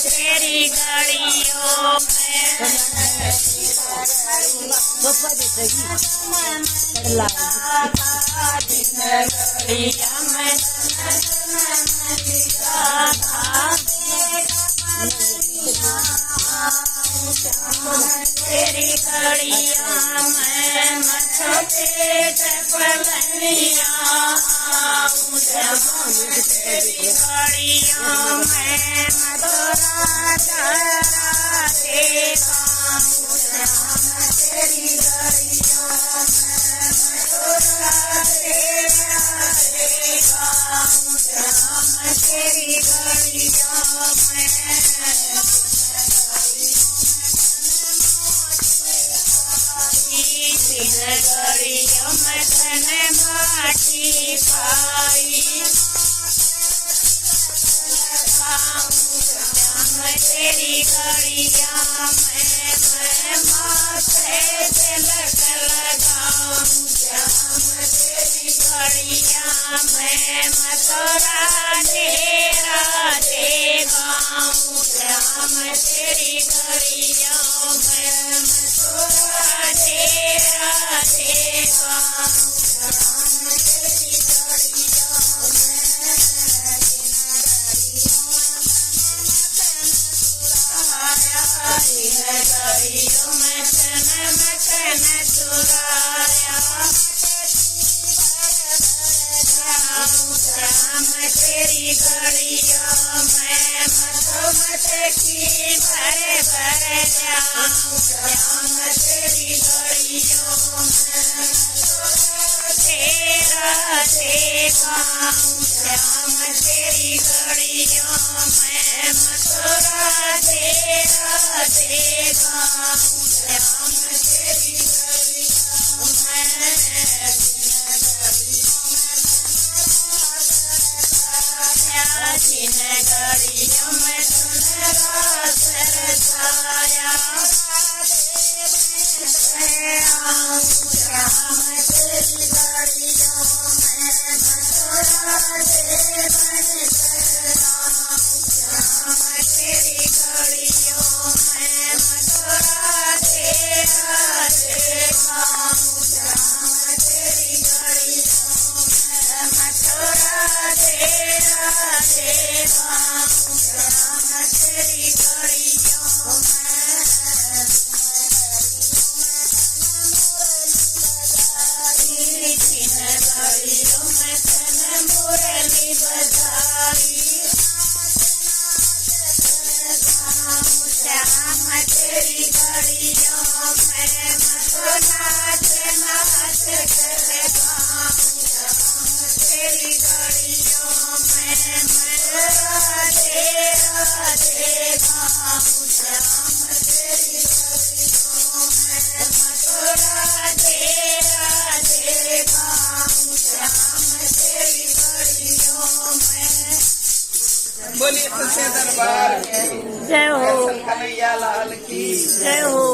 तेरी गलियों तेरी गलियां में मथो पेट पलनिया तेरी गलियां में मथुरा तारा देखा तेरी गलियां में मथुरा तेरा देखा तेरी गलियां में गलियों में तन माटी पाई तेरी गलियां में मैं माथे तिलक लगाऊं तेरी गलियां में मथुरा डेरा देगाऊं तेरी गलियों में मथुरा डेरा देगाऊं तेरी गलियों गलियों में तन मकन चुराया तेरी गलियों में मत की भर भर जाऊं तेरी गलियों में तेरा देखाऊं तेरी गलियों में मथुरा तेरा देखाऊं तेरी गलियों में जिन गलियों में सुनहरा सरसाया तेरी गलियों में मथुरा तेरी गलियों में मथुरा तेरा देखाऊं तेरी गलियों में मथुरा तेरा देखाऊं तेरी गलियों गलियों में तन मुरली बजाई तेरी गलियों में नाच नाच कर तेरी गलियों में तेरा देखाऊं तेरी गलियों में मथुरा तेरा देखाऊं तेरी गलियों में। बोलिए सच्चे दरबार की जय हो कन्हैया लाल की जय हो।